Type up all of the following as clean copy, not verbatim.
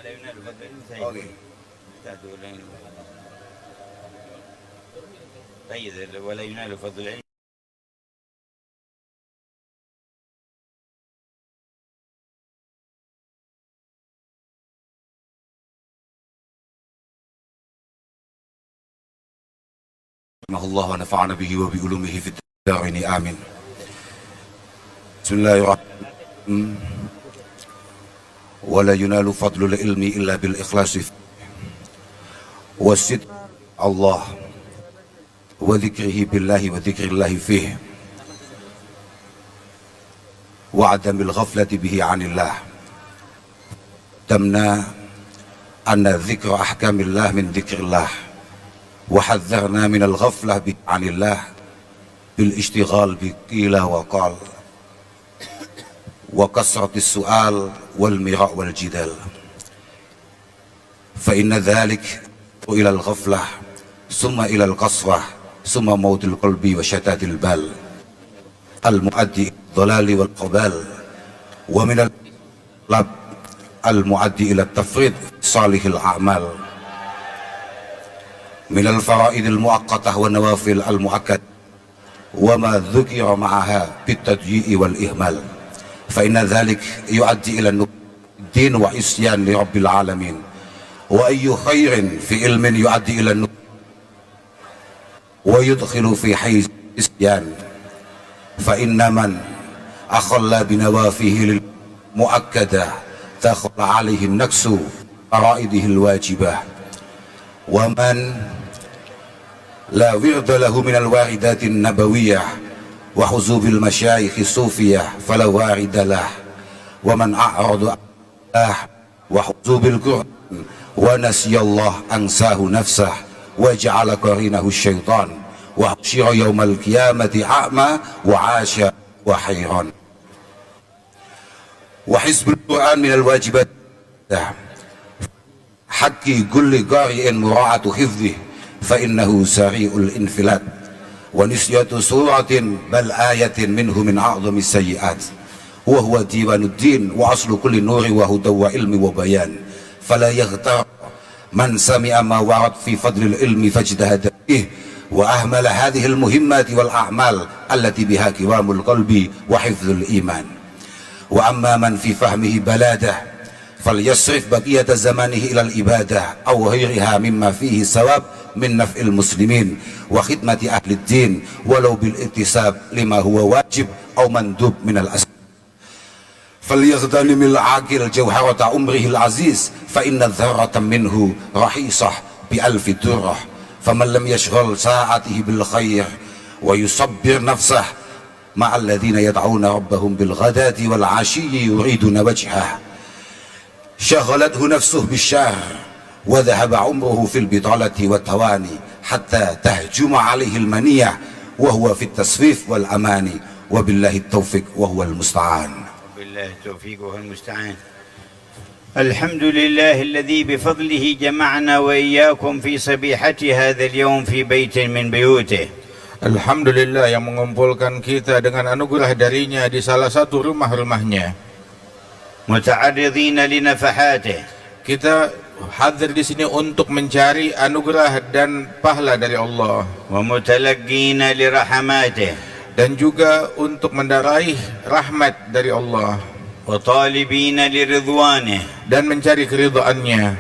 ولا ينال فضل العلم. اوكي. طيب ولا ينال فضل العلم. رحمه الله ونفعنا به وبعلومه في الدارين آمين. بسم الله الرحمن الرحيم. ولا ينال فضل العلم إلا بالإخلاص والصدق الله وذكره بالله وذكر الله فيه وعدم الغفلة به عن الله. تمنى أن ذكر أحكام الله من ذكر الله، وحذرنا من الغفلة عن الله بالاشتغال بقيل وقال وكثرة السؤال والمراء والجدال، فإن ذلك إلى الغفلة ثم إلى القسوة ثم موت القلب وشتات البال المؤدي إلى الضلال والقبال، ومن القلب المؤدي إلى التفريط في صالح الأعمال من الفرائض المؤقتة والنوافل المؤكدة وما ذكر معها بالتضييع والإهمال، فإن ذلك يؤدي إلى الدين وعصيان لرب العالمين. وأي خير في علم يؤدي إلى ويدخل في حيز العصيان، فإن من أخل بنوافله المؤكدة دخل عليه النقص فرائضه الواجبة. ومن لا ورد له من الواردات النبوية وحزوب المشايخ الصوفية فلا وارد له. ومن أعرض عن الله وحزوب القرآن ونسي الله أنساه نفسه وجعل قرينه الشيطان وحشر يوم القيامة أعمى وعاش وحيران. وحزب القرآن من الواجبات حق كل قارئ مراعاة حفظه، فإنه سريع الانفلات، ونسية سورة بل آية منه من أعظم السيئات، وهو ديوان الدين وأصل كل نور وهدى وعلم وبيان. فلا يغتر من سمع ما ورد في فضل العلم فاجتهد به وأهمل هذه المهمات والأعمال التي بها كرام القلب وحفظ الإيمان. وأما من في فهمه بلادة فليصرف بقية زمانه إلى الإبادة أو غيرها مما فيه ثواب من نفع المسلمين وخدمة أهل الدين ولو بالاكتساب لما هو واجب أو مندوب من الأسباب. فليغتنم العاقل جوهرة عمره العزيز، فإن ذرة منه رخيصة بألف درة. فمن لم يشغل ساعته بالخير ويصبر نفسه مع الذين يدعون ربهم بالغداة والعشي يريدون وجهه شغلته نفسه بالشر وذهب عمره في البطالة والتواني حتى تهجم عليه المنية وهو في التسويف والأماني. وبالله التوفيق وهو المستعان. وبالله التوفيق وهو المستعان. الحمد لله الذي بفضله جمعنا وإياكم في صبيحة هذا اليوم في بيت من بيوته. Alhamdulillah yang mengumpulkan kita dengan anugerah darinya di salah satu rumah-rumahnya. متعرضين لنفحاته. Kita hadir di sini untuk mencari anugerah dan pahala dari Allah. ومتلقين لرحماته. Dan juga untuk mendaraih rahmat dari Allah. وطالبين لرضوانه. Dan mencari keridhaannya.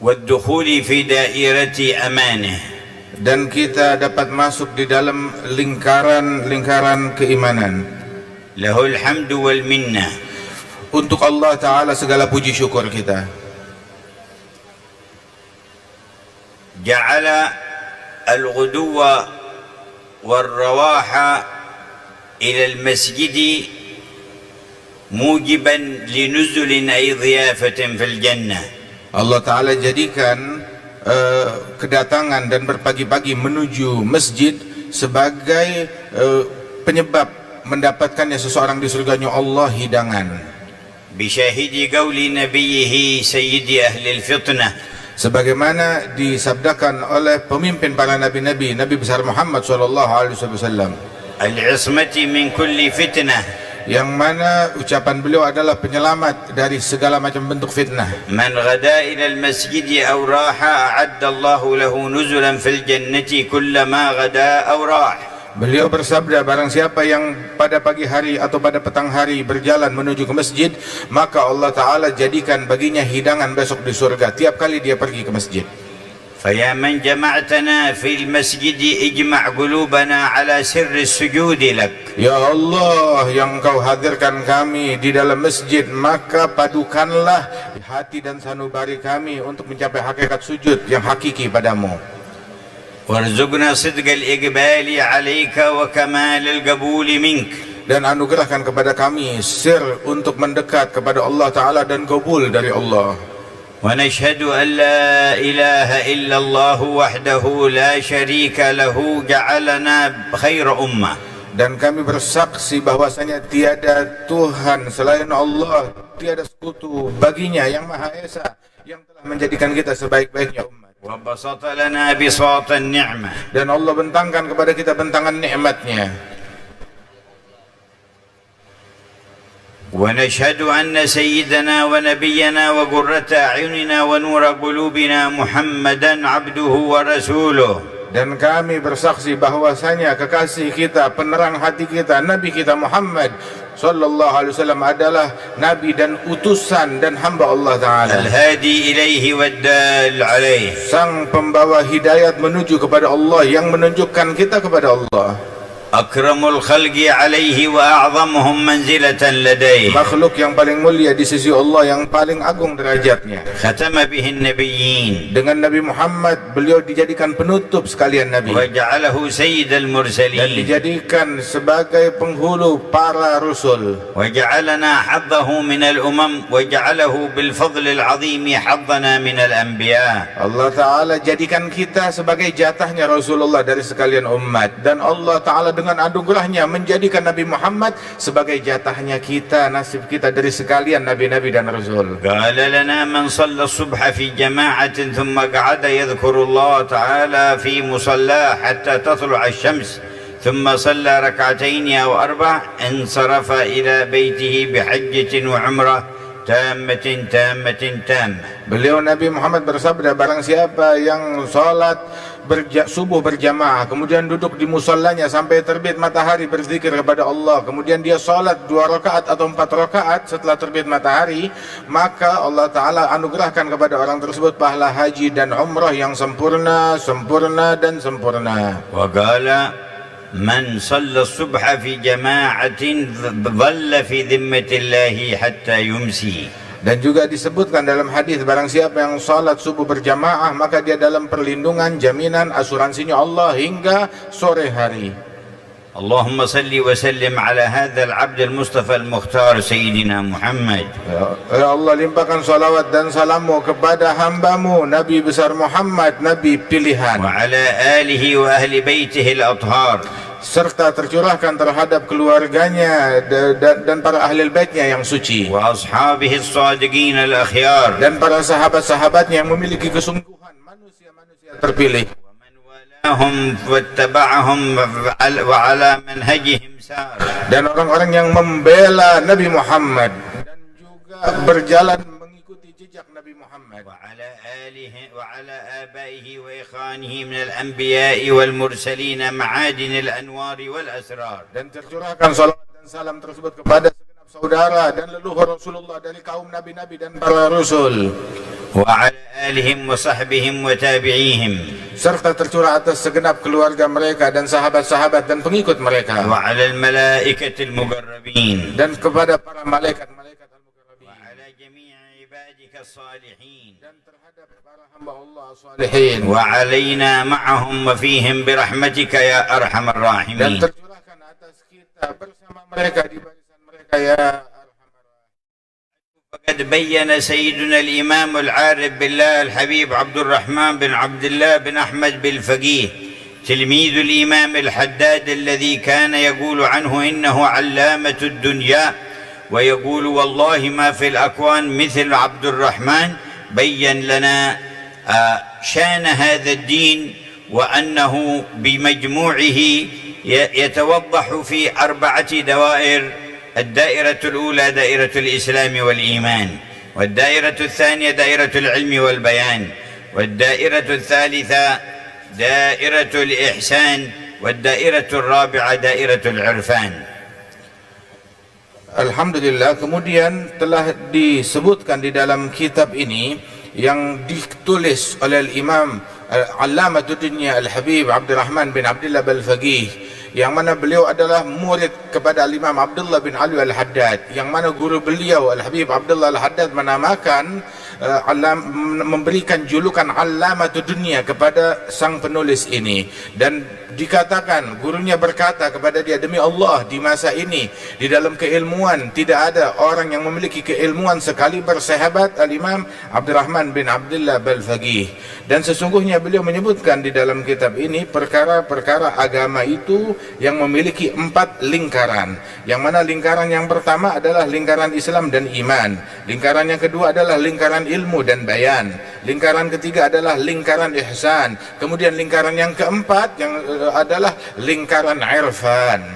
والدخول في دائرة أمانه. Dan kita dapat masuk di dalam lingkaran keimanan. له الحمد والمنة. Untuk Allah Ta'ala segala puji syukur kita. جعل الغدو والرواح إلى المسجد موجبا لنزل أي ضيافة في الجنة. Allah Ta'ala jadikan kedatangan dan berpagi-pagi menuju masjid sebagai penyebab mendapatkannya seseorang di surganya Allah hidangan. بشاهد قول نبيه سيد أهل الفطنة. Sebagaimana disabdakan oleh pemimpin para nabi-nabi, Nabi besar Muhammad SAW. العصمة من كل فتنة. yang mana ucapan beliau adalah penyelamat dari segala macam bentuk fitnah. من غدا إلى المسجد أو راح أعد الله له نزلا في الجنة كلما غدا أو راح. Beliau bersabda, barang siapa yang pada pagi hari atau pada petang hari berjalan menuju ke masjid, maka Allah Ta'ala jadikan baginya hidangan besok di surga tiap kali dia pergi ke masjid. فيا من جمعتنا في المسجد اجمع قلوبنا على سر السجود لك. Ya Allah, yang Engkau hadirkan kami di dalam masjid, maka padukanlah hati dan sanubari kami untuk mencapai hakikat sujud yang hakiki padamu. وارزقنا صدق الإقبال عليك وكمال القبول منك. Dan anugerahkan kepada kami sir untuk mendekat kepada Allah Ta'ala dan kabul dari Allah. ونشهد أن لا إله إلا الله وحده لا شريك له جعلنا خير أمة. Dan kami bersaksi bahwasanya tiada Tuhan selain Allah, tiada sekutu baginya yang Maha Esa, yang telah menjadikan kita sebaik-baiknya umat. وبسط لنا بساط النعمة. Dan Allah bentangkan kepada kita bentangan nikmatnya. ونشهد أن سيدنا ونبينا وقرة أعيننا ونور قلوبنا محمدا عبده ورسوله. Dan kami bersaksi bahwasanya kekasih kita, penerang hati kita, Nabi kita Muhammad sallallahu alaihi wasallam adalah nabi dan utusan dan hamba Allah Ta'ala, الهادي إليه والدال عليه. sang pembawa hidayat menuju kepada Allah, yang menunjukkan kita kepada Allah. أكرم الخلق عليه وأعظمهم منزلة لديه. Makhluk yang paling mulia di sisi Allah, yang paling agung derajatnya. ختم به النبيين Dengan Nabi Muhammad, beliau dijadikan penutup sekalian Nabi, وجعله سيد dan المرسلين dijadikan sebagai penghulu para Rasul. وجعلنا حظه من الأمم وجعله بالفضل العظيم حظنا من الأنبياء. Allah Ta'ala jadikan kita sebagai jatahnya Rasulullah dari sekalian umat, dan Allah Ta'ala dengan anugerahnya menjadikan Nabi Muhammad sebagai jatahnya kita, nasib kita dari sekalian nabi-nabi dan rasul. قال لنا من صلى الصبح في جماعة ثم قعد يذكر الله تعالى في مصلاه حتى تطلع الشمس ثم صلى ركعتين أو أربع انصرف إلى بيته بحجة وعمرة تامة تامة تامة. Beliau Nabi Muhammad bersabda, barang siapa yang salat subuh berjamaah, kemudian duduk di musallanya sampai terbit matahari berzikir kepada Allah, kemudian dia salat 2 rakaat atau 4 rakaat setelah terbit matahari, maka Allah Ta'ala anugerahkan kepada orang tersebut pahala haji dan umrah yang sempurna, sempurna dan sempurna. وقال من صلى الصبح في جماعة ظل في ذمة الله حتى يمسي. Dan juga disebutkan dalam hadis, barang siapa yang salat subuh berjamaah, maka dia dalam perlindungan, jaminan, asuransinya Allah hingga sore hari. اللهم صل وسلم على هذا العبد المصطفى المختار سيدنا محمد. Ya Allah, limpahkan salawat dan salammu kepada hambamu Nabi besar Muhammad, Nabi pilihan, وعلى آله وأهل بيته الأطهار. serta tercurahkan terhadap keluarganya dan para ahli baitnya yang suci, وأصحابه الصادقين الأخيار. dan para sahabat-sahabatnya yang memiliki kesungguhan, manusia-manusia terpilih, ومن والاهم واتبعهم وعلى منهجهم سار. dan orang-orang yang membela Nabi Muhammad dan juga berjalan mengikuti jejak Nabi Muhammad, وعلى آله وعلى آبائه وإخوانه من الأنبياء والمرسلين معادن الأنوار والأسرار. dan tercurahkan salawat dan salam tersebut kepada segenap saudara dan leluhur Rasulullah dari kaum nabi-nabi dan para rasul, وعلى آلهم وصحبهم وتابعيهم. serta tercurah atas segenap keluarga mereka dan sahabat-sahabat dan pengikut mereka, وعلى الملائكة المقربين. dan kepada para malaikat-malaikat al-muqarrabin, وعلى جميع عبادك الصالحين. dan terhadap para hamba Allah salihin, وعلينا معهم وفيهم برحمتك يا أرحم dan الراحمين. tercurahkan atas kita bersama mereka di barisan mereka ya Arhamar Rahimin. فقد بين سيدنا الإمام العارف بالله الحبيب عبد الرحمن بن عبد الله بن أحمد بالفقيه تلميذ الإمام الحداد الذي كان يقول عنه إنه علامة الدنيا ويقول والله ما في الأكوان مثل عبد الرحمن، بين لنا شان هذا الدين وأنه بمجموعه يتوضح في 4 دوائر الدائرة الأولى دائرة الإسلام والإيمان، والدائرة الثانية دائرة العلم والبيان، والدائرة الثالثة دائرة الإحسان، والدائرة الرابعة دائرة العرفان. Alhamdulillah, kemudian telah disebutkan di dalam kitab ini yang ditulis oleh Imam Allamatud Dunya Al-Habib Abdurrahman bin Abdullah Al-Faqih, yang mana beliau adalah murid kepada Imam Abdullah bin Ali Al-Haddad, yang mana guru beliau Al-Habib Abdullah Al-Haddad menamakan memberikan julukan Allamatud Dunya kepada sang penulis ini. Dan dikatakan, gurunya berkata kepada dia, demi Allah, di masa ini di dalam keilmuan tidak ada orang yang memiliki keilmuan sekali bersahabat Al-Imam Abdurrahman bin Abdullah Al-Faqih. Dan sesungguhnya beliau menyebutkan di dalam kitab ini perkara-perkara agama itu yang memiliki 4 lingkaran, yang mana lingkaran yang pertama adalah lingkaran Islam dan iman, lingkaran yang kedua adalah lingkaran ilmu dan bayan, lingkaran ketiga adalah lingkaran ihsan, kemudian lingkaran yang keempat yang adalah lingkaran irfan.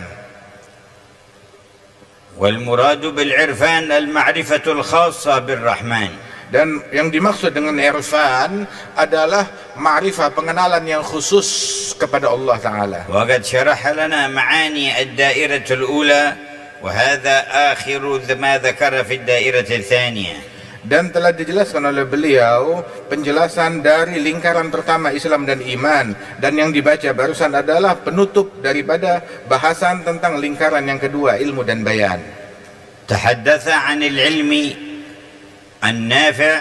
Wal muradu bil irfan al ma'rifatul khassa bir rahman. Dan yang dimaksud dengan irfan adalah ma'rifah, pengenalan yang khusus kepada Allah Ta'ala. Wa qad syaraha lana ma'ani ad-dairah al-ula wa hadha akhiru ma dzakara fi ad-dairah al-thaniyah. Dan telah dijelaskan oleh beliau penjelasan dari lingkaran pertama Islam dan iman, dan yang dibaca barusan adalah penutup daripada bahasan tentang lingkaran yang kedua, ilmu dan bayan. Tahaddatha 'anil ilmi النافع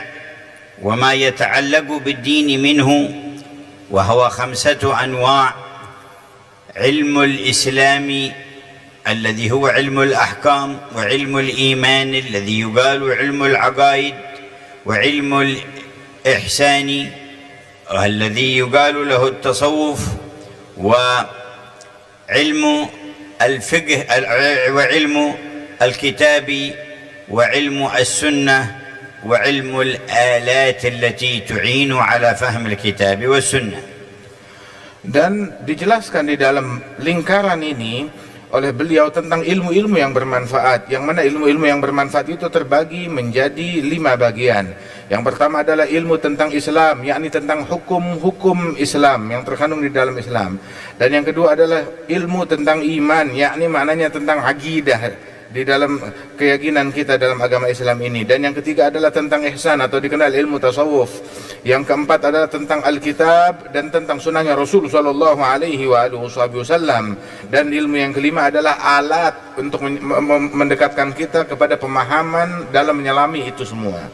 وما يتعلق بالدين منه، وهو 5 أنواع: علم الإسلام الذي هو علم الأحكام، وعلم الإيمان الذي يقال علم العقائد، وعلم الإحسان الذي يقال له التصوف، وعلم الفقه وعلم الكتاب، وعلم السنة، وعلم الآلات التي تعين على فهم الكتاب والسنة. Dan dijelaskan di dalam lingkaran ini oleh beliau tentang ilmu-ilmu yang bermanfaat, yang mana ilmu-ilmu yang bermanfaat itu terbagi menjadi 5 bagian. Yang pertama adalah ilmu tentang Islam, yakni tentang hukum-hukum Islam yang terkandung di dalam Islam. Dan yang kedua adalah ilmu tentang iman, yakni maknanya tentang akidah di dalam keyakinan kita dalam agama Islam ini. Dan yang ketiga adalah tentang ihsan atau dikenal ilmu tasawuf. Yang keempat adalah tentang Alkitab dan tentang sunnahnya Rasul sallallahu alaihi wasallam. Dan ilmu yang kelima adalah alat untuk mendekatkan kita kepada pemahaman dalam menyelami itu semua.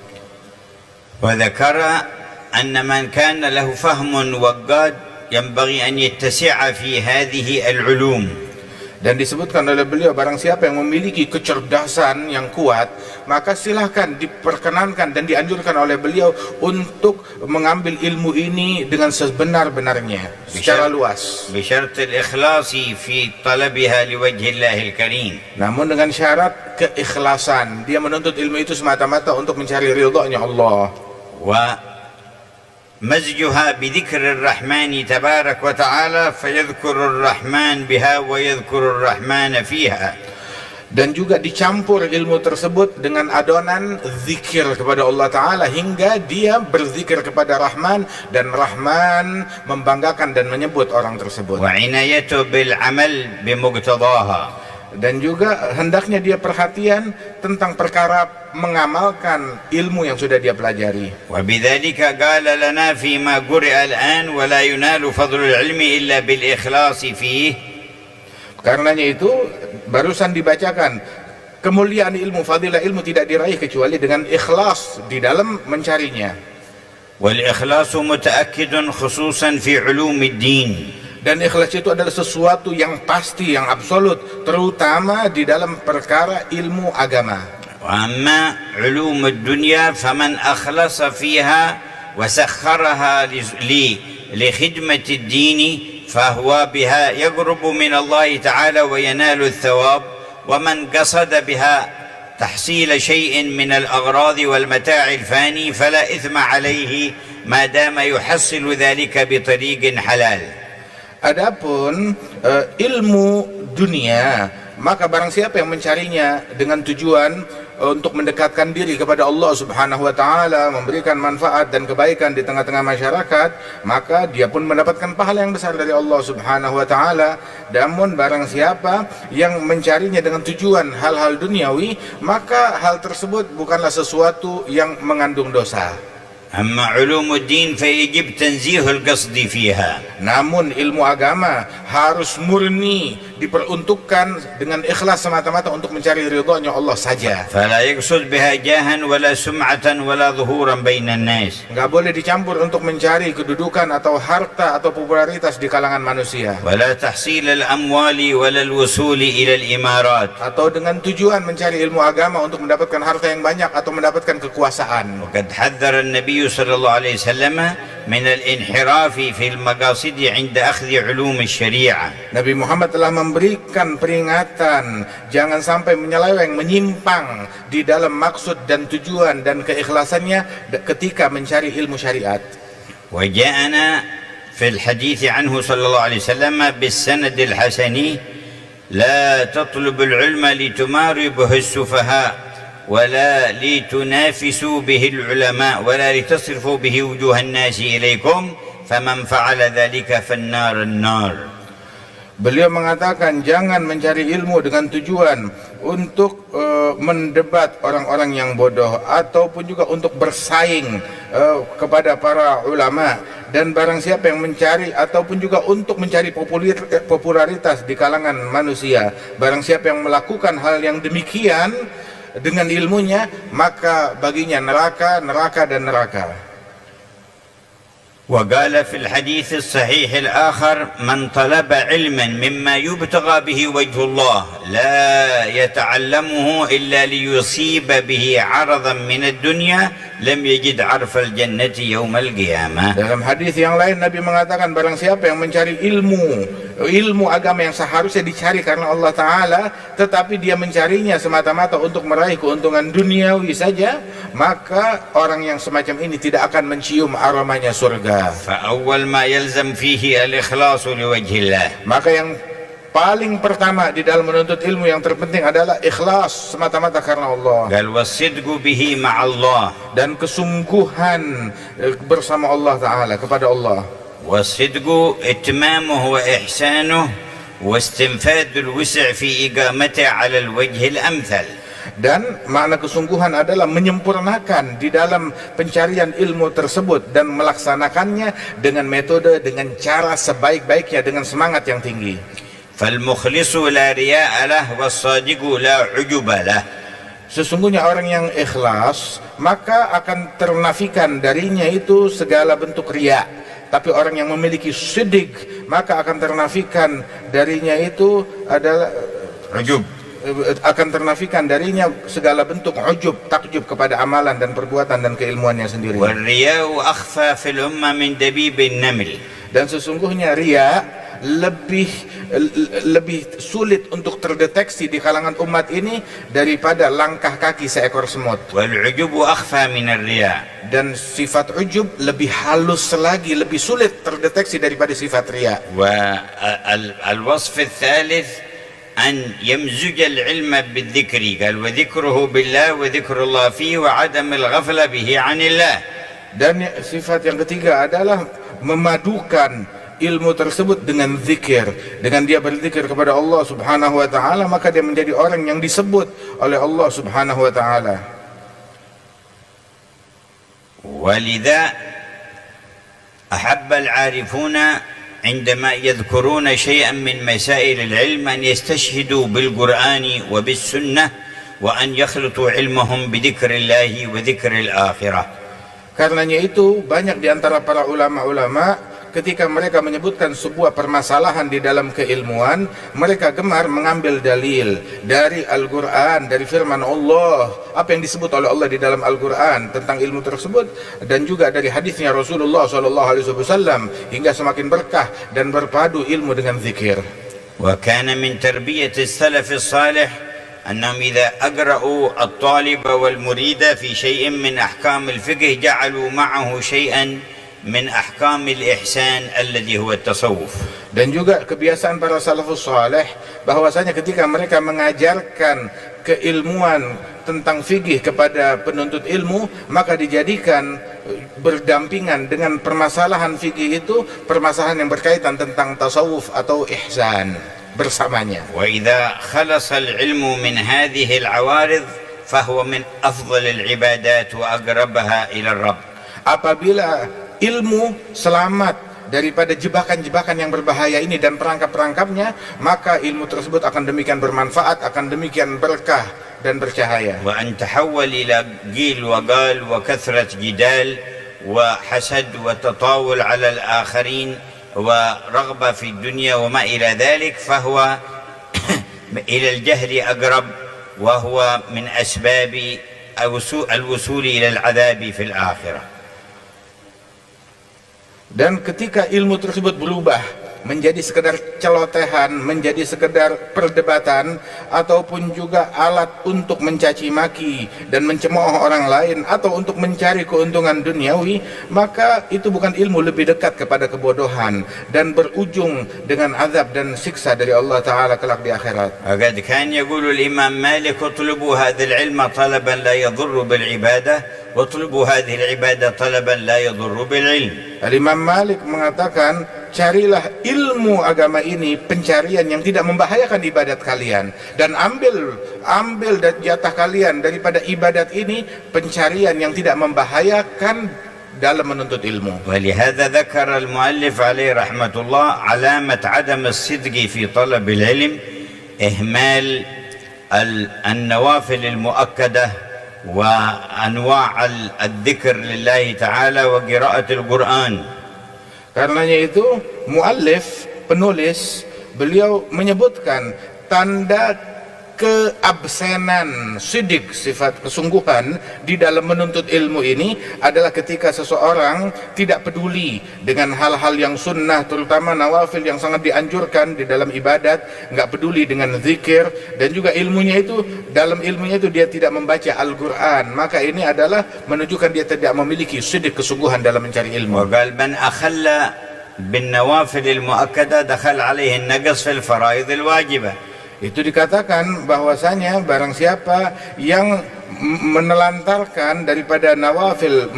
Wa dzakara anna man kana lahu fahmun waqqad yanbaghi an yattasi'a fi hadhihi al-ulum. Dan disebutkan oleh beliau, barang siapa yang memiliki kecerdasan yang kuat, maka silahkan diperkenankan dan dianjurkan oleh beliau untuk mengambil ilmu ini dengan sebenar-benarnya, secara luas. Bisyarat al-ikhlasi fi talabiha liwajhillahil karim. Namun dengan syarat keikhlasan, dia menuntut ilmu itu semata-mata untuk mencari ridha-Nya Allah. Wa مزجها بذكر الرحمن تبارك وتعالى فيذكر الرحمن بها ويذكر الرحمن فيها. Dan juga dicampur ilmu tersebut dengan adonan zikir kepada Allah Ta'ala, hingga dia berzikir kepada Rahman, dan Rahman membanggakan dan menyebut orang tersebut. Wa inayatu bil amal bimuqtadaha. Dan juga hendaknya dia perhatian tentang perkara mengamalkan ilmu yang sudah dia pelajari. Wa bidzalika qala lana fi ma quri'a al-an wa la yunalu fadlul ilmi illa bil ikhlasi fihi. Karenanya itu barusan dibacakan, kemuliaan ilmu, fadilah ilmu tidak diraih kecuali dengan ikhlas di dalam mencarinya. Wal ikhlasu mutaakkidun khususan fi ulumid din. Dan ikhlas itu adalah sesuatu yang pasti, yang absolut, terutama di dalam perkara ilmu agama. Wa amma ulumud dunya faman akhlasa fiha wa sakhkharaha li khidmati ad-din fahuwa biha yaqrubu min Allah ta'ala wa yanalu ath-thawab, wa man qasada biha tahsil shay'in min al-aghrad wal mata' al-fani fala ithma alayhi ma dama yuhassilu dhalika bi tariqin halal. Adapun ilmu dunia, maka barang siapa yang mencarinya dengan tujuan untuk mendekatkan diri kepada Allah Subhanahu wa taala, memberikan manfaat dan kebaikan di tengah-tengah masyarakat, maka dia pun mendapatkan pahala yang besar dari Allah Subhanahu wa taala. Namun barang siapa yang mencarinya dengan tujuan hal-hal duniawi, maka hal tersebut bukanlah sesuatu yang mengandung dosa. أما علوم الدين فيجب تنزيه القصد فيها. Namun ilmu agama harus murni, diperuntukkan dengan ikhlas semata-mata untuk mencari ridhonya Allah saja. فلا يقصد بها جاها ولا سمعة ولا ظهورا بين الناس. Enggak boleh dicampur untuk mencari kedudukan atau harta atau popularitas di kalangan manusia. ولا تحصيل الأموال ولا الوصول إلى الإمارات. Atau dengan tujuan mencari ilmu agama untuk mendapatkan harta yang banyak atau mendapatkan kekuasaan. وقد حذر النبي صلى الله عليه وسلم من الانحراف في المقاصد عند أخذ علوم الشريعة. Nabi Muhammad telah memberikan peringatan jangan sampai menyeleweng, menyimpang di dalam maksud dan tujuan dan keikhlasannya ketika mencari ilmu syariat. وجاءنا في الحديث عنه صلى الله عليه وسلم بالسند الحسني لا تطلب العلم لتماري به السفهاء ولا لتنافسوا به العلماء ولا لتصرفوا به وجوه الناس إليكم فمن فعل ذلك فالنار النار. Beliau mengatakan jangan mencari ilmu dengan tujuan untuk mendebat orang-orang yang bodoh ataupun juga untuk bersaing kepada para ulama, dan barang siapa yang mencari ataupun juga untuk mencari popularitas di kalangan manusia, barang siapa yang melakukan hal yang demikian dengan ilmunya, maka baginya neraka, neraka dan neraka. وقال في الحديث الصحيح الآخر من طلب علما مما يبتغى به وجه الله لا يتعلمه إلا ليصيب به عرضا من الدنيا لم يجد عرف الجنة يوم القيامة. Dalam hadis yang lain Nabi mengatakan barang siapa yang mencari ilmu agama yang seharusnya dicari karena Allah Ta'ala, tetapi dia mencarinya semata-mata untuk meraih keuntungan duniawi saja, maka orang yang semacam ini tidak akan mencium aromanya surga. فأول ما يلزم فيه الإخلاص لوجه الله. Maka yang paling pertama di dalam menuntut ilmu yang terpenting adalah ikhlas semata-mata karena Allah. قال والصدق به مع الله. Dan kesungguhan bersama Allah Ta'ala, kepada Allah. والصدق إتمامه وإحسانه واستنفاذ الوسع في إقامته على الوجه الأمثل. Dan makna kesungguhan adalah menyempurnakan di dalam pencarian ilmu tersebut dan melaksanakannya dengan metode, dengan cara sebaik-baiknya, dengan semangat yang tinggi. فالمخلص لا رياء له والصادق لا عجب له. Sesungguhnya orang yang ikhlas maka akan ternafikan darinya itu segala bentuk riya. Tapi orang yang memiliki sidq maka akan ternafikan darinya itu adalah ujub, akan ternafikan darinya segala bentuk ujub, takjub kepada amalan dan perbuatan dan keilmuannya sendiri. والرياء أخفى في الأمة من دبيب النمل. Dan sesungguhnya riya lebih sulit untuk terdeteksi di kalangan umat ini daripada langkah kaki seekor semut. والعجب أخفى من الرياء. Dan sifat ujub lebih halus lagi, lebih sulit terdeteksi daripada sifat riya. والوصف الثالث أن يمزج العلم بالذكر. قال وذكره بالله وذكر الله فيه وعدم الغفلة به عن الله. Dan sifat yang ketiga adalah memadukan ilmu tersebut dengan zikir. Dengan dia berzikir kepada Allah Subhanahu wa taala, maka dia menjadi orang yang disebut oleh Allah Subhanahu wa taala. ولذا أحب العارفون عندما يذكرون شيئا من مسائل العلم أن يستشهدوا بالقرآن وبالسنة وأن يخلطوا علمهم بذكر الله وذكر الآخرة. Karenanya itu banyak di antara para ulama-ulama ketika mereka menyebutkan sebuah permasalahan di dalam keilmuan, mereka gemar mengambil dalil dari Al-Quran, dari firman Allah, apa yang disebut oleh Allah di dalam Al-Quran tentang ilmu tersebut, dan juga dari hadisnya Rasulullah SAW, hingga semakin berkah dan berpadu ilmu dengan zikir. وكان من تربية السلف الصالح أنهم إذا أقرأوا الطالب والمريد في شيء من أحكام الفقه جعلوا معه شيئا من أحكام الإحسان الذي هو التصوف. Dan juga kebiasaan para salafus saleh bahwasanya ketika mereka mengajarkan keilmuan tentang fikih kepada penuntut ilmu, maka dijadikan berdampingan dengan permasalahan fikih itu permasalahan yang berkaitan tentang tasawuf atau ihsan bersamanya. وإذا خلص العلم من هذه العوارض فهو من أفضل العبادات وأقربها إلى الرب. Apabila ilmu selamat daripada jebakan-jebakan yang berbahaya ini dan perangkap-perangkapnya, maka ilmu tersebut akan demikian bermanfaat, akan demikian berkah dan bercahaya. وأن تحول إلى قيل وقال وكثرة جدال وحسد وتطاول على الآخرين ورغبة في الدنيا وما إلى ذلك فهو إلى الجهل أقرب، وهو من أسباب الوصول إلى العذاب في الآخرة. Dan ketika ilmu tersebut berubah menjadi sekedar celotehan, menjadi sekedar perdebatan, ataupun juga alat untuk mencaci maki dan mencemooh orang lain, atau untuk mencari keuntungan duniawi, maka itu bukan ilmu, lebih dekat kepada kebodohan dan berujung dengan azab dan siksa dari Allah Ta'ala kelak di akhirat. وقد كان يقول الإمام مالك اطلبوا هذا العلم طلبا لا يضر بالعبادة واطلبوا هذه العبادة طلبا لا يضر بالعلم. Imam Malik mengatakan, carilah ilmu agama ini pencarian yang tidak membahayakan ibadat kalian, dan ambil jatah kalian daripada ibadat ini pencarian yang tidak membahayakan dalam menuntut ilmu. ولهذا ذكر المؤلف عليه رحمة الله علامة عدم الصدق في طلب العلم إهمال النوافل المؤكدة وأنواع الذكر لله تعالى وقراءة القرآن. Karenanya itu muallif, penulis, beliau menyebutkan tanda keabsenan sidik, sifat kesungguhan di dalam menuntut ilmu ini adalah ketika seseorang tidak peduli dengan hal-hal yang sunnah, terutama nawafil yang sangat dianjurkan di dalam ibadat, nggak peduli dengan zikir, dan juga ilmunya itu, dalam ilmunya itu dia tidak membaca Al-Quran, maka ini adalah menunjukkan dia tidak memiliki sidik kesungguhan dalam mencari ilmu. وقال من أخل بالنوافل المؤكدة دخل عليه النقص في الفرائض الواجبة. Itu dikatakan bahwasanya barang siapa yang menelantarkan daripada nawafil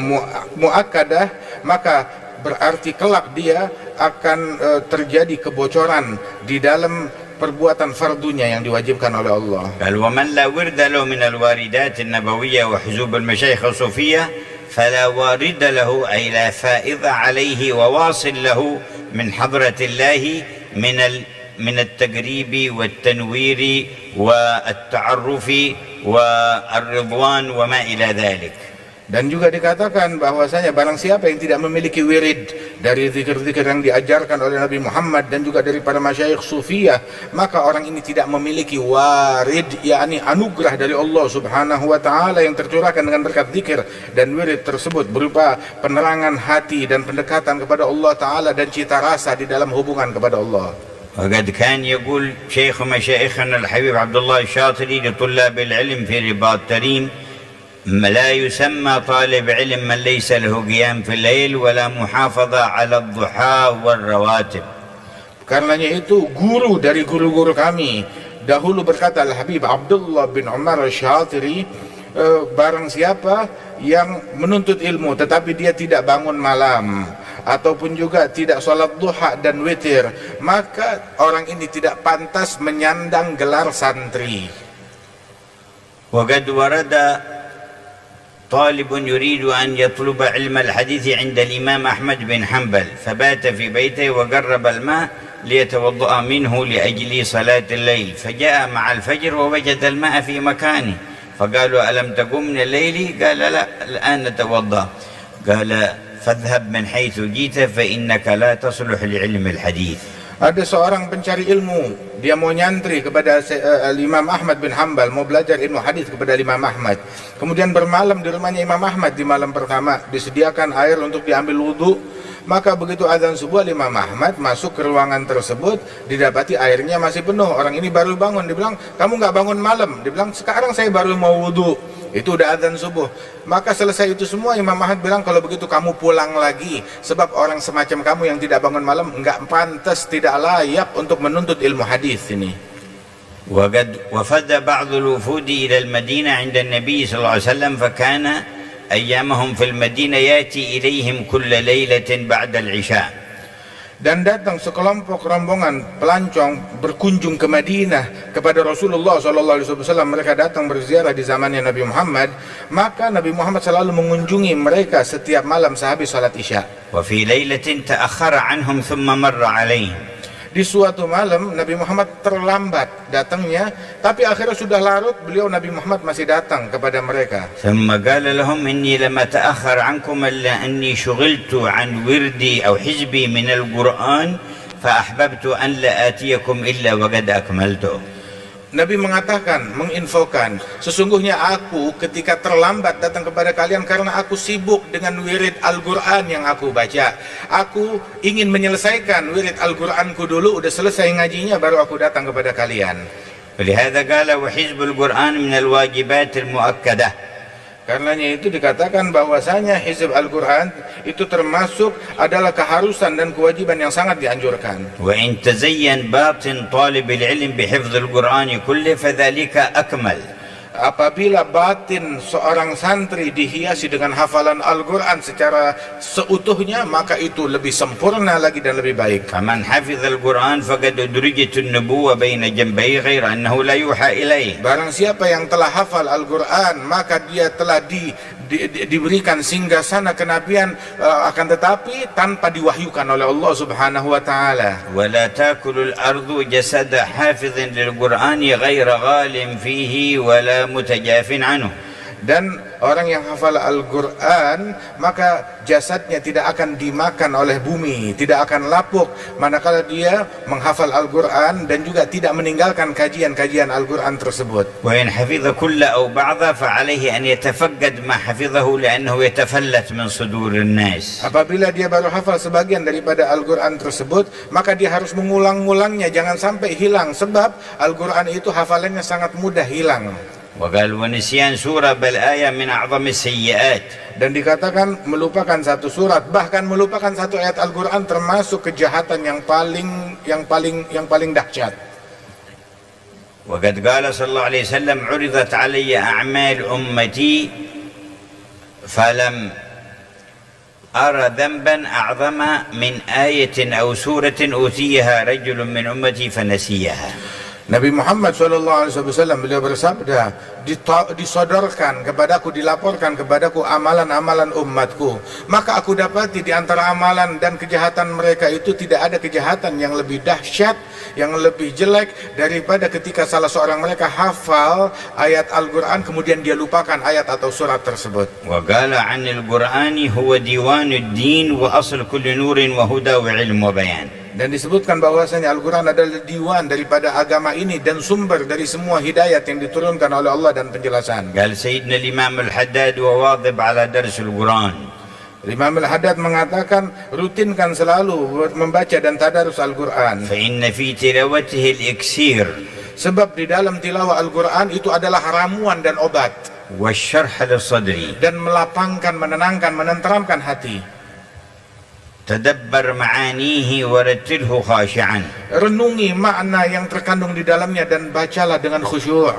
muakkadah, maka berarti kelak dia akan terjadi kebocoran di dalam perbuatan fardunya yang diwajibkan oleh Allah. قال ومن لا ورد له من الواردات النبوية وحزوب المشايخ الصوفية فلا وارد له أي لا فائض عليه وواصل له من حضرة الله من التقريب والتنوير والتعرف والرضوان وما إلى ذلك. Dan juga dikatakan bahwasanya barang siapa yang tidak memiliki wirid dari zikir-zikir yang diajarkan oleh Nabi Muhammad dan juga dari para masyayikh sufiyah, maka orang ini tidak memiliki warid, yakni anugerah dari Allah Subhanahu wa taala yang tercurahkan dengan berkat zikir dan wirid tersebut berupa penerangan hati dan pendekatan kepada Allah taala dan cita rasa di dalam hubungan kepada Allah. وقد كان يقول شيخ مشايخنا الحبيب عبد الله الشاطري لطلاب العلم في رباط تريم: لا يسمى طالب علم من ليس له قيام في الليل ولا محافظة على الضحى والرواتب. Karenanya itu guru dari guru-guru kami dahulu berkata, Al-Habib Abdullah bin Umar Syatiri, barang siapa yang menuntut ilmu tetapi dia tidak bangun malam ataupun juga tidak sholat duha dan witir, maka orang ini tidak pantas menyandang gelar santri. وقد ورد طالب يريد أن يطلب علم الحديث عند الإمام أحمد بن حنبل فبات في بيته وقرب الماء ليتوضأ منه لأجل صلاة الليل، فجاء مع الفجر ووجد الماء في مكانه فقالوا ألم تقم من الليل؟ قال لا الآن نتوضأ. قال فاذهب من حيث جئت فإنك لا تصلح لعلم الحديث. Ada seorang pencari ilmu, dia mau nyantri kepada Imam Ahmad bin Hanbal, mau belajar ilmu hadis kepada Imam Ahmad. Kemudian bermalam di rumahnya Imam Ahmad di malam pertama, disediakan air untuk diambil wudhu. Maka begitu azan subuh, Imam Ahmad masuk ke ruangan tersebut, didapati airnya masih penuh. Orang ini baru bangun, dibilang, kamu nggak bangun malam? Dibilang, sekarang saya baru mau wudhu. Itu udah azan subuh. Maka selesai itu semua, Imam Ahmad bilang, kalau begitu kamu pulang lagi, sebab orang semacam kamu yang tidak bangun malam enggak pantas, tidak layak untuk menuntut ilmu hadis ini. وقد وفد بعض الوفود إلى المدينة عند النبي صلى الله عليه وسلم فكان أيامهم في المدينة يأتي إليهم كل ليلة بعد العشاء. Dan datang sekelompok rombongan pelancong berkunjung ke Madinah kepada Rasulullah SAW. Mereka datang berziarah di zamannya Nabi Muhammad. Maka Nabi Muhammad selalu mengunjungi mereka setiap malam sehabis salat isya. وفي ليلة تأخر عنهم ثم مر عليهم. Di suatu malam Nabi Muhammad terlambat datangnya, tapi akhirnya sudah larut, beliau Nabi Muhammad masih datang kepada mereka. ثم قال لهم إني لم أتأخر عنكم إلا أني شغلت عن وردي أو حزبي من القرآن فأحببت أن لا آتيكم إلا وقد أكملته. Nabi mengatakan, menginfokan, sesungguhnya aku ketika terlambat datang kepada kalian karena aku sibuk dengan wirid Al-Quran yang aku baca. Aku ingin menyelesaikan wirid Al-Quranku dulu, udah selesai ngajinya baru aku datang kepada kalian. ولهذا قال وحزب القرآن من الواجبات المؤكدة. Karenanya itu dikatakan bahwasanya hizb Al-Quran itu termasuk adalah keharusan dan kewajiban yang sangat dianjurkan. وإن تزين باطن طالب العلم بحفظ القرآن كله فذلك أكمل. Apabila batin seorang santri dihiasi dengan hafalan Al-Quran secara seutuhnya, maka itu lebih sempurna lagi dan lebih baik. فمن حفظ القرآن فقد أدرجت النبوة بين جنبيه غير أنه لا يوحى إليه. Barang siapa yang telah hafal Al-Quran, maka dia telah diberikan singgasana kenabian, akan tetapi tanpa diwahyukan oleh Allah Subhanahu wa taala. ولا تأكل الأرض جسد حافظ للقرآن غير غال فيه ولا متجاف عنه. Dan orang yang hafal Al-Quran, maka jasadnya tidak akan dimakan oleh bumi, tidak akan lapuk manakala dia menghafal Al-Quran, dan juga tidak meninggalkan kajian-kajian Al-Quran tersebut. وإن حفظ كل أو بعض فعليه أن يتفقد ما حفظه لأنه يتفلت من صدور الناس. Apabila dia baru hafal sebagian daripada Al-Quran tersebut, maka dia harus mengulang-ulangnya, jangan sampai hilang, sebab Al-Quran itu hafalannya sangat mudah hilang. وقال ونسيان سورة بل آية من أعظم السيئات. Dan dikatakan melupakan satu surat, bahkan melupakan satu ayat Al-Quran termasuk kejahatan yang paling dahsyat. وقد قال صلى الله عليه وسلم عرضت علي أعمال أمتي فلم أرى ذنبا أعظم من آية أو سورة أوتيها رجل من أمتي فنسيها. Nabi Muhammad SAW beliau bersabda, disodorkan kepadaku, dilaporkan kepadaku amalan-amalan umatku, maka aku dapati di antara amalan dan kejahatan mereka itu tidak ada kejahatan yang lebih dahsyat, yang lebih jelek daripada ketika salah seorang mereka hafal ayat Al-Quran kemudian dia lupakan ayat atau surat tersebut. وقال عن القرآن هو ديوان الدين وأصل كل نور وهدى وعلم وبيان. Dan disebutkan bahwasanya Al-Quran adalah diwan daripada agama ini dan sumber dari semua hidayat yang diturunkan oleh Allah dan penjelasan. قال سيدنا الإمام الحداد وواظب على درس القرآن. Imam Al-Haddad mengatakan, rutinkan selalu membaca dan tadarus Al-Quran. فإن في تلاوته الإكسير. Sebab di dalam tilawah Al-Quran itu adalah ramuan dan obat. والشرح للصدر. Dan melapangkan, menenangkan, menenteramkan hati. تدبر معانيه ورتله خاشعا. Renungi makna yang terkandung di dalamnya dan bacalah dengan khusyuk.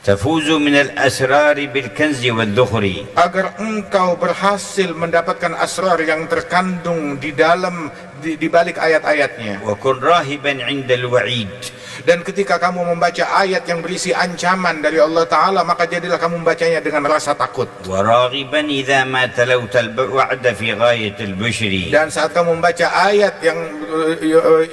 تفوز من الأسرار بالكنز والذخر. Agar engkau berhasil mendapatkan asrar yang terkandung di dalam di balik ayat-ayatnya. وكن راهبا عند الوعيد. Dan ketika kamu membaca ayat yang berisi ancaman dari Allah Ta'ala, maka jadilah kamu membacanya dengan rasa takut. وراغبا إذا ما تلوت الوعد في غاية البشر. Dan saat kamu membaca ayat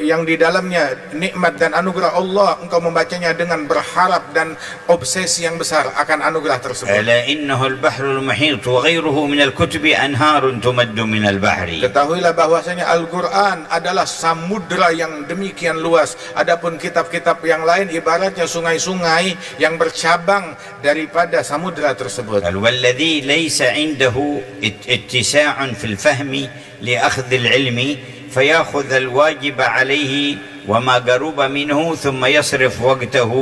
yang di dalamnya nikmat dan anugerah Allah, engkau membacanya dengan berharap dan obsesi yang besar akan anugerah tersebut. ألا إنه البحر المحيط وغيره من الكتب أنهار تمد من البحر. Ketahuilah bahwasanya Al-Quran adalah samudra yang demikian luas. Adapun kitab-kitab yang lain ibaratnya sungai-sungai yang bercabang daripada samudra tersebut. والذي ليس عنده اتساع في الفهم لأخذ العلم فيأخذ الواجب عليه وما قرب منه ثم يصرف وقته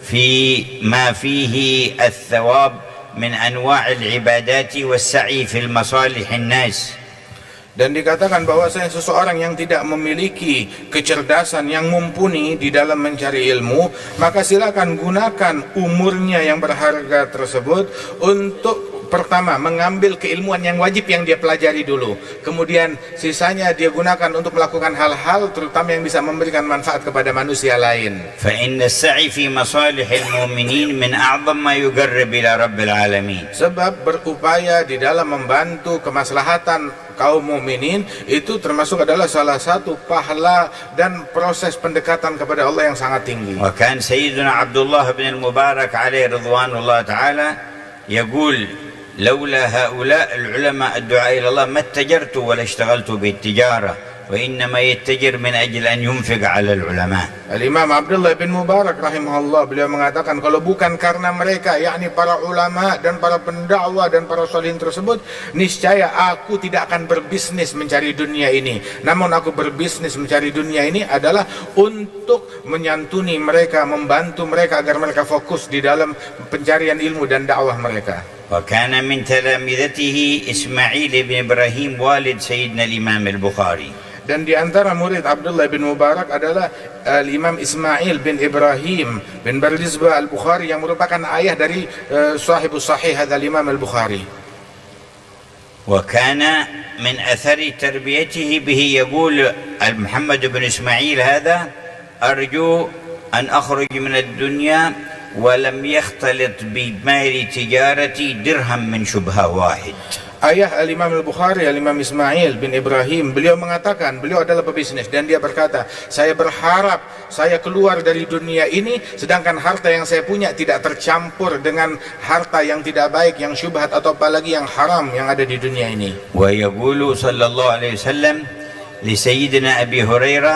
في ما فيه الثواب من أنواع العبادات والسعي في المصالح الناس. Dan dikatakan bahwasanya seseorang yang tidak memiliki kecerdasan yang mumpuni di dalam mencari ilmu, maka silakan gunakan umurnya yang berharga tersebut untuk pertama mengambil keilmuan yang wajib yang dia pelajari dulu, kemudian sisanya dia gunakan untuk melakukan hal-hal terutama yang bisa memberikan manfaat kepada manusia lain. فإن السعي في مصالح المؤمنين من أعظم ما يقرب إلى رب العالمين. Sebab berupaya di dalam membantu kemaslahatan kaum mukminin itu termasuk adalah salah satu pahala dan proses pendekatan kepada Allah yang sangat tinggi. وكان سيدنا عبد الله بن المبارك عليه رضوان الله تعالى يقول: لولا هؤلاء العلماء الدعاء إلى الله ما اتجرت ولا اشتغلت بالتجارة وإنما يتجر من أجل أن ينفق على العلماء. Al-Imam Abdullah bin Mubarak rahimahullah, beliau mengatakan kalau bukan karena mereka, yakni para ulama dan para pendakwah dan para sholihin tersebut, niscaya aku tidak akan berbisnis mencari dunia ini. Namun aku berbisnis mencari dunia ini adalah untuk menyantuni mereka, membantu mereka agar mereka fokus di dalam pencarian ilmu dan dakwah mereka. وكان من تلامذته إسماعيل بن إبراهيم والد سيدنا الإمام البخاري. Dan di antara murid Abdullah bin Mubarak adalah Imam Ismail bin Ibrahim bin Bardizbah al-Bukhari yang merupakan ayah dari sahibus sahih hadzal Imam al-Bukhari. وكان من أثر تربيته به يقول محمد بن إسماعيل هذا: أرجو أن أخرج من الدنيا ولم يختلط بمال تجارتي درهم من شبهة واحد. Ayah Al-Imam Al-Bukhari, Al-Imam Ismail bin Ibrahim, beliau mengatakan, beliau adalah pebisnis dan dia berkata, saya berharap saya keluar dari dunia ini sedangkan harta yang saya punya tidak tercampur dengan harta yang tidak baik, yang syubhat atau apalagi yang haram yang ada di dunia ini. ويقول صلى الله عليه وسلم لسيدنا أبي هريرة: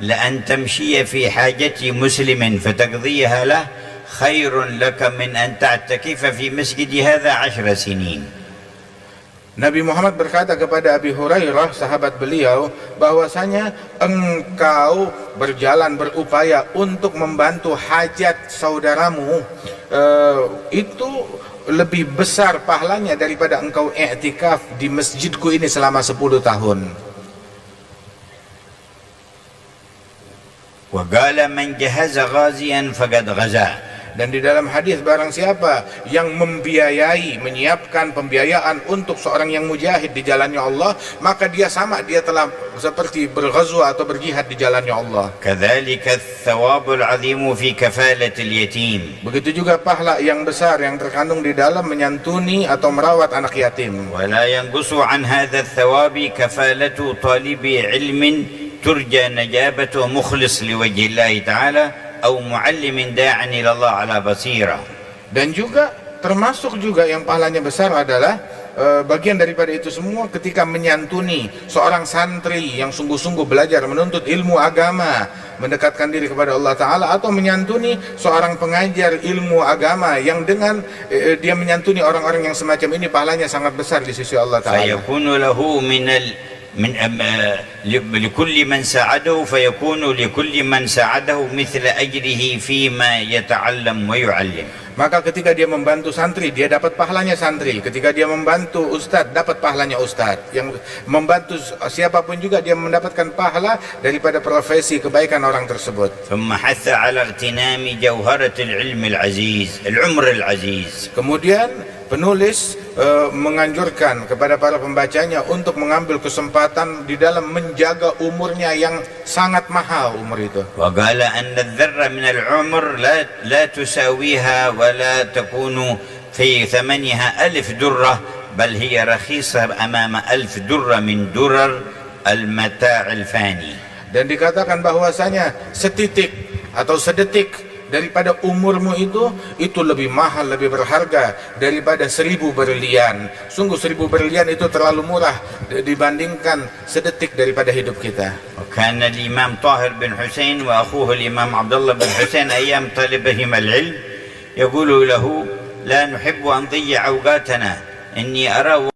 لأن تمشي في حاجة مسلم فتقضيها له خير لك من أن تعتكف في مسجد هذا 10 سنين. Nabi Muhammad berkata kepada Abi Hurairah, sahabat beliau, bahwasanya engkau berjalan berupaya untuk membantu hajat saudaramu, itu lebih besar pahalanya daripada engkau i'tikaf di masjidku ini selama 10 tahun. وقال من جهز غازيا فقد غزا. Dan di dalam hadis, barang siapa yang membiayai, menyiapkan pembiayaan untuk seorang yang mujahid di jalannya Allah, maka dia telah seperti berghazwa atau berjihad di jalannya Allah. كذلك الثواب العظيم في كفالة اليتيم. Begitu juga pahala yang besar yang terkandung di dalam menyantuni atau merawat anak yatim. ولا ينقص عن هذا الثواب كفالة طالب علم ترجى نجابته مخلص لوجه الله تعالى أو معلم داع إلى الله على بصيرة. Dan juga termasuk juga yang pahalanya besar adalah bagian daripada itu semua ketika menyantuni seorang santri yang sungguh-sungguh belajar menuntut ilmu agama, mendekatkan diri kepada Allah Ta'ala, atau menyantuni seorang pengajar ilmu agama yang dengan dia menyantuni orang-orang yang semacam ini pahalanya sangat besar di sisi Allah Ta'ala. فيكون له لكل من ساعده فيكون لكل من ساعده مثل أجره فيما يتعلم ويعلم. Maka ketika dia membantu santri, dia dapat pahalanya santri. Ketika dia membantu ustadz, dapat pahalanya ustadz. Yang membantu siapapun juga, dia mendapatkan pahala daripada profesi kebaikan orang tersebut. ثم حث على اغتنام جوهرة العلم العزيز العمر العزيز. Kemudian penulis menganjurkan kepada para pembacanya untuk mengambil kesempatan di dalam menjaga umurnya yang sangat mahal umur itu. وقال أن الذرة من العمر لا تساويها ولا تكون في ثمنها 1000 درة بل هي رخيصة أمام 1000 درة من درر المتاع الفاني. Dan dikatakan bahwasanya setitik atau sedetik daripada umurmu itu lebih mahal, lebih berharga daripada 1000 berlian. Sungguh 1000 berlian itu terlalu murah dibandingkan sedetik daripada hidup kita. وكان الإمام طاهر بن حسين وأخوه الإمام عبد الله بن حسين أيام طلبهما العلم يقول له: لا نحب أن نضيع أوقاتنا إني أرى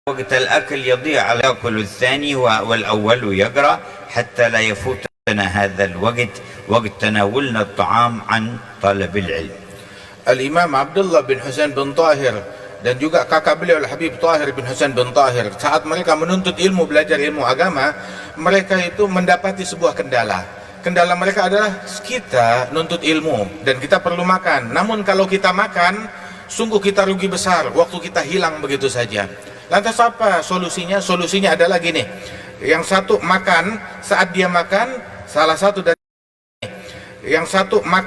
وقت الأكل يضيع على يأكل الثاني والأول يقرأ حتى لا يفوتنا هذا الوقت وقت تناولنا الطعام عن طلب العلم. Al-Imam Abdullah bin Husain bin Tahir dan juga kakak beliau Al-Habib Tahir bin Husain bin Tahir, saat mereka menuntut ilmu, belajar ilmu agama, mereka itu mendapati sebuah kendala. Kendala mereka adalah kita nuntut ilmu dan kita perlu makan. Namun kalau kita makan, sungguh kita rugi besar, waktu kita hilang begitu saja. Lantas apa solusinya? Solusinya adalah gini, yang satu makan, saat dia makan, salah satu dari yang satu makan